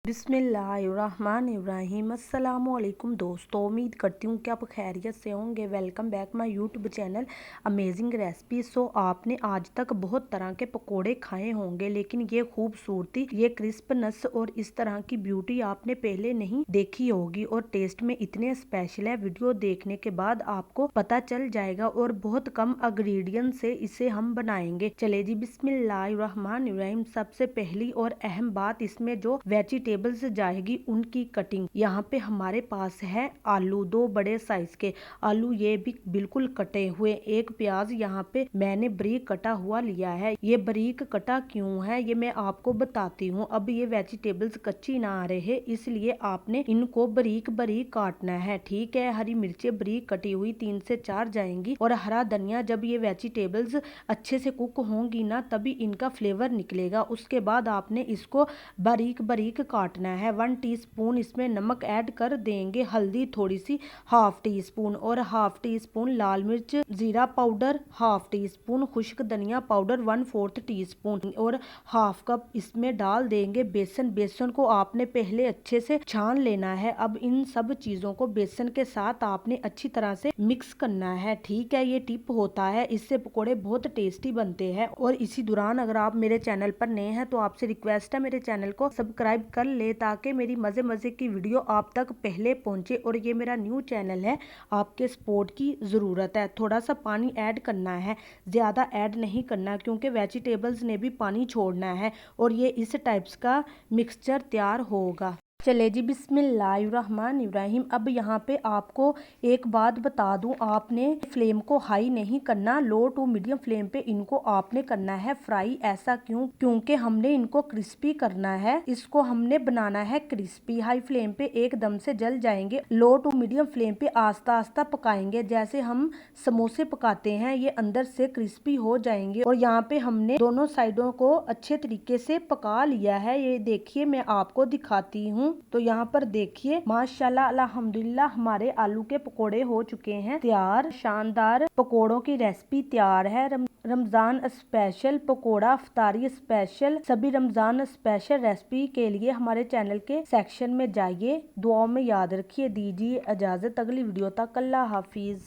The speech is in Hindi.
बिस्मिल्लाहिर्रहमानिर्रहीम। अस्सलामुअलैकुम दोस्तों, उम्मीद करती हूँ कि आप खैरियत से होंगे। Welcome back my YouTube channel amazing recipe. So आपने आज तक बहुत तरह के पकोड़े खाए होंगे, लेकिन ये खूबसूरती, ये क्रिस्पनेस और इस तरह की ब्यूटी आपने पहले नहीं देखी होगी और टेस्ट में इतने स्पेशल है। वीडियो देखने के बाद आपको पता चल जाएगा और बहुत कम इंग्रेडिएंट से इसे हम बनाएंगे। चले जी बिस्मिल्लाहिर्रहमानिर्रहीम। सबसे पहली और अहम बात, इसमें जो वेजिटेबल्स जाएगी उनकी कटिंग। यहाँ पे हमारे पास है आलू, 2 बड़े साइज के आलू, ये भी बिल्कुल कटे हुए। एक प्याज यहाँ पे मैंने बारीक कटा हुआ लिया है। ये बारीक कटा क्यों है ये मैं आपको बताती हूँ। अब ये वेजिटेबल्स कच्ची ना आ रहे, इसलिए आपने इनको बारीक बारीक काटना है, ठीक है। हरी मिर्चें बारीक कटी हुई 3 से 4 जाएंगी और हरा धनिया। जब ये वेजिटेबल्स अच्छे से कुक होंगी ना, तभी इनका फ्लेवर निकलेगा। उसके बाद आपने इसको बारीक बारीक काटना है। 1 टीस्पून इसमें नमक ऐड कर देंगे, हल्दी थोड़ी सी 1/2 टीस्पून और 1/2 टीस्पून लाल मिर्च जीरा पाउडर, 1/2 टीस्पून खुश्क धनिया पाउडर, 1/4 टीस्पून और 1/2 कप इसमें डाल देंगे बेसन। बेसन को आपने पहले अच्छे से छान लेना है। अब इन सब चीजों को बेसन के साथ आपने अच्छी तरह से मिक्स करना है, ठीक है। ये टिप होता है, इससे पकोड़े बहुत टेस्टी बनते हैं। और इसी दौरान अगर आप मेरे चैनल पर नए हैं तो आपसे रिक्वेस्ट है, मेरे चैनल को सब्सक्राइब कर ले ताकि मेरी मजे मजे की वीडियो आप तक पहले पहुंचे। और ये मेरा न्यू चैनल है, आपके सपोर्ट की जरूरत है। थोड़ा सा पानी ऐड करना है, ज्यादा ऐड नहीं करना, क्योंकि वेजिटेबल्स ने भी पानी छोड़ना है और ये इस टाइप्स का मिक्सचर तैयार होगा। चले जी बिस्मिल्लाहिर्रहमानिर्रहीम। अब यहाँ पे आपको एक बात बता दूं, आपने फ्लेम को हाई नहीं करना, लो टू मीडियम फ्लेम पे इनको आपने करना है फ्राई। ऐसा क्यों? क्योंकि हमने इनको क्रिस्पी करना है, इसको हमने बनाना है क्रिस्पी। हाई फ्लेम पे एकदम से जल जाएंगे, लो टू मीडियम फ्लेम पे आस्ता आस्ता पकाएंगे, जैसे हम समोसे पकाते हैं। ये अंदर से क्रिस्पी हो जाएंगे और यहाँ पे हमने दोनों साइडों को अच्छे तरीके से पका लिया है। ये देखिए, मैं आपको दिखाती हूँ। तो यहाँ पर देखिए, माशाल्लाह अल्हम्दुलिल्लाह हमारे आलू के पकोड़े हो चुके हैं तैयार। शानदार पकोड़ों की रेसिपी तैयार है। रमजान स्पेशल पकोड़ा, इफ्तारी स्पेशल, सभी रमजान स्पेशल रेसिपी के लिए हमारे चैनल के सेक्शन में जाइए। दुआओं में याद रखिए। दीजिए इजाजत, अगली वीडियो तक। अल्लाह हाफिज।